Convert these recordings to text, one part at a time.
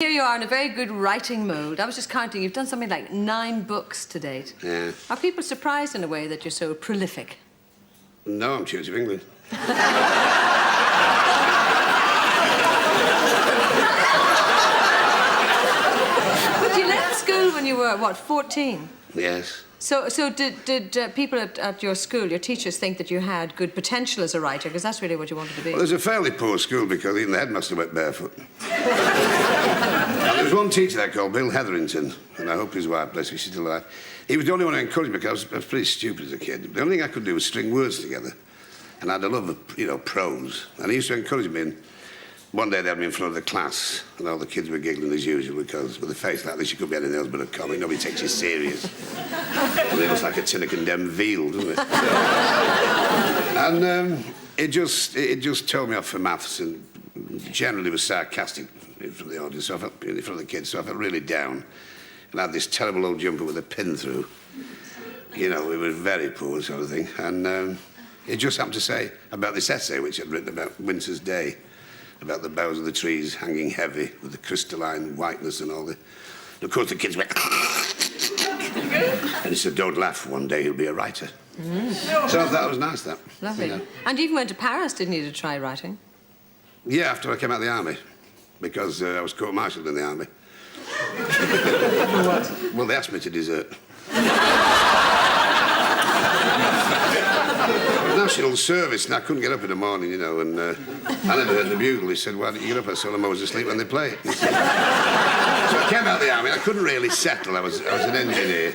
Here you are in a very good writing mode. I was just counting. You've done something like 9 books to date. Yeah. Are people surprised in a way that you're so prolific? No, I'm Church of England. But you left school when you were, what, 14? Yes. So did people at your school, your teachers, think that you had good potential as a writer? Because that's really what you wanted to be. Well, there's a fairly poor school because even the headmaster went barefoot. There was one teacher there called Bill Hetherington, and I hope his wife, bless her, she's still alive. He was the only one who encouraged me because I was pretty stupid as a kid. The only thing I could do was string words together. And I had a love of, prose. And he used to encourage me. And one day they had me in front of the class, and all the kids were giggling as usual because with a face like this, you could be anything else but a comic. Nobody takes you serious. And it looks like a tin of condemned veal, doesn't it? And it just told me off for maths, and generally was sarcastic in front of the audience, so I felt, in front of the kids, so I felt really down. And I had this terrible old jumper with a pin through. We were very poor sort of thing. And it just happened to say about this essay which I'd written about Winter's Day, about the boughs of the trees hanging heavy with the crystalline whiteness and all the... And of course, the kids went... And he said, don't laugh, one day he'll be a writer. Mm. So I thought it was nice, that. Lovely. And you even went to Paris, didn't you, to try writing? Yeah, after I came out of the army, because I was court-martialed in the army. What? Well, they asked me to desert. National service, and I couldn't get up in the morning, and I never heard the bugle. He said, why don't you get up? I said, I'm always asleep when they play it. So I came out of the army, and I couldn't really settle. I was an engineer,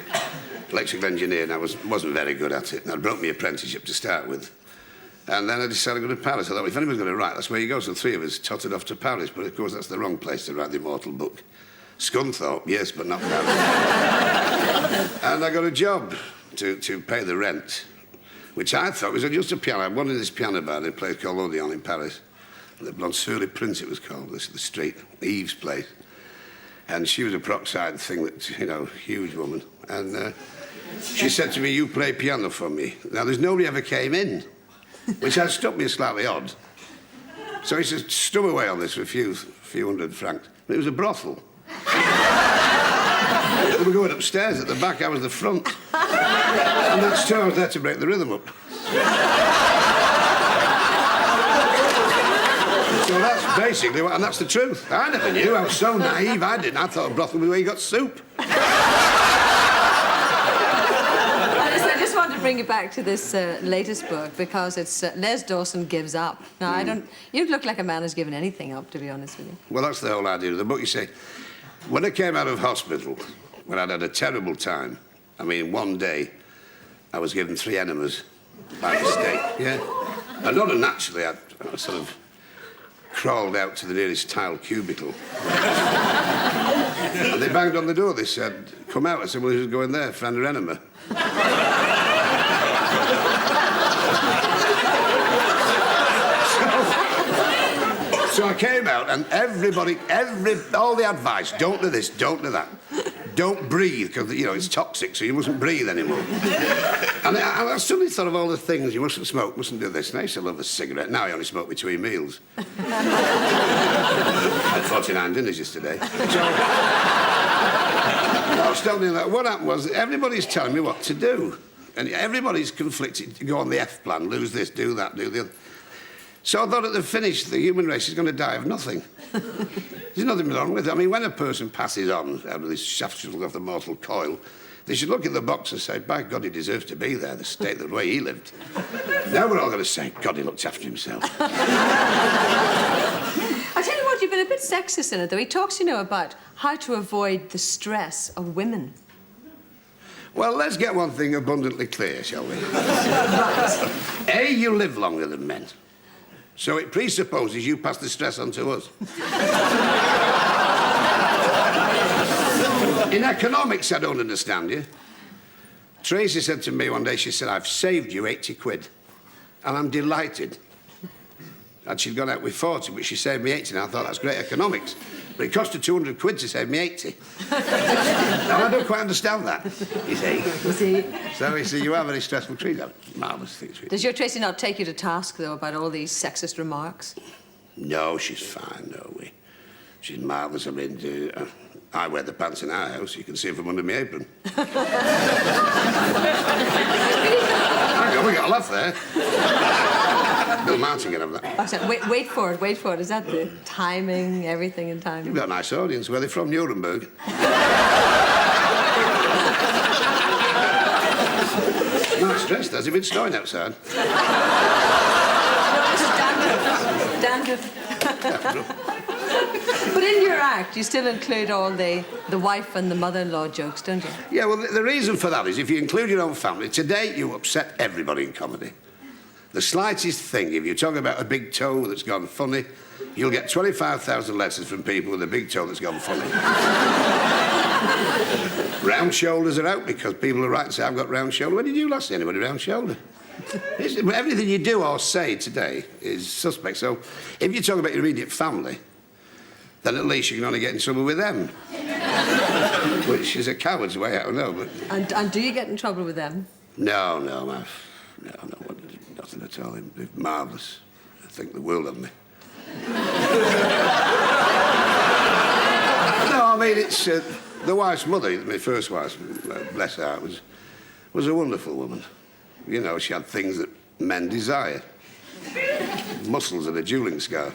electrical engineer, and I wasn't very good at it. And I broke my apprenticeship to start with. And then I decided to go to Paris. I thought, well, if anybody's going to write, that's where you go. So 3 of us tottered off to Paris, but of course that's the wrong place to write the immortal book. Scunthorpe, yes, but not Paris. And I got a job to pay the rent, which I thought was just a piano. I wanted this piano bar in a place called Odeon in Paris. The Blonde Surly Prince, it was called, the street, Eve's place. And she was a peroxide thing that, huge woman. And she said to me, you play piano for me. Now, there's nobody ever came in, which had struck me as slightly odd. So he said, stub away on this for a few hundred francs. But it was a brothel. We were going upstairs at the back, I was the front. And that's true, I was there to break the rhythm up. So that's basically what, and that's the truth. I never knew, I was so naive, I didn't. I thought a brothel was where you got soup. I just want to bring you back to this latest book because it's Les Dawson Gives Up. Now, you look like a man who's given anything up, to be honest with you. Well, that's the whole idea of the book. You see, when I came out of hospital, when I'd had a terrible time, one day, I was given 3 enemas by mistake, yeah? And not unnaturally, I sort of crawled out to the nearest tiled cubicle. And they banged on the door. They said, come out. I said, well, who's going there? Friend or enema? So I came out, and all the advice, don't do this, don't do that. Don't breathe, because, it's toxic, so you mustn't breathe anymore. And I suddenly thought of all the things. You mustn't smoke, mustn't do this. And I used to love a cigarette. Now I only smoke between meals. I had 49 dinners yesterday. So I was telling you that. What happened was everybody's telling me what to do. And everybody's conflicted. Go on the F plan, lose this, do that, do the other. So I thought at the finish, the human race is going to die of nothing. There's nothing wrong with it. When a person passes on out of this shaft off the mortal coil, they should look in the box and say, by God, he deserves to be there, the way he lived. Now we're all going to say, God, he looked after himself. I tell you what, you've been a bit sexist in it, though. He talks, about how to avoid the stress of women. Well, let's get one thing abundantly clear, shall we? Right. A, you live longer than men. So it presupposes you pass the stress on to us. In economics, I don't understand you. Tracy said to me one day, she said, I've saved you 80 quid. And I'm delighted. And she'd gone out with 40, but she saved me 80, and I thought, that's great economics. But it cost her 200 quid to save me 80. Now, I don't quite understand that, you see. So, you are very stressful creature. Marvellous things. Does your Tracy not take you to task, though, about all these sexist remarks? No, she's fine, no. She's marvellous. I mean, I wear the pants in our house. You can see them from under my apron. Hang on, we got a laugh there. Bill Martin can have that. Oh, sorry, wait for it, wait for it. Is that the timing, everything in timing? You've got a nice audience. Where are they from? Nuremberg. Nice dressed, as if it's snowing outside. No, it's dandruff. But in your act, you still include all the wife and the mother-in-law jokes, don't you? Yeah, well, the reason for that is if you include your own family, today you upset everybody in comedy. The slightest thing, if you talk about a big toe that's gone funny, you'll get 25,000 letters from people with a big toe that's gone funny. Round shoulders are out because people are right and say, I've got round shoulder. When did you last see anybody round shoulder? Everything you do or say today is suspect. So if you talk about your immediate family, then at least you can only get in trouble with them. Which is a coward's way out, I know, but... And do you get in trouble with them? No, nothing at all. They're marvellous. I think the world of me. No, I mean, it's... the wife's mother, my first wife, bless her heart, was a wonderful woman. You know, she had things that men desire. Muscles and a dueling scar.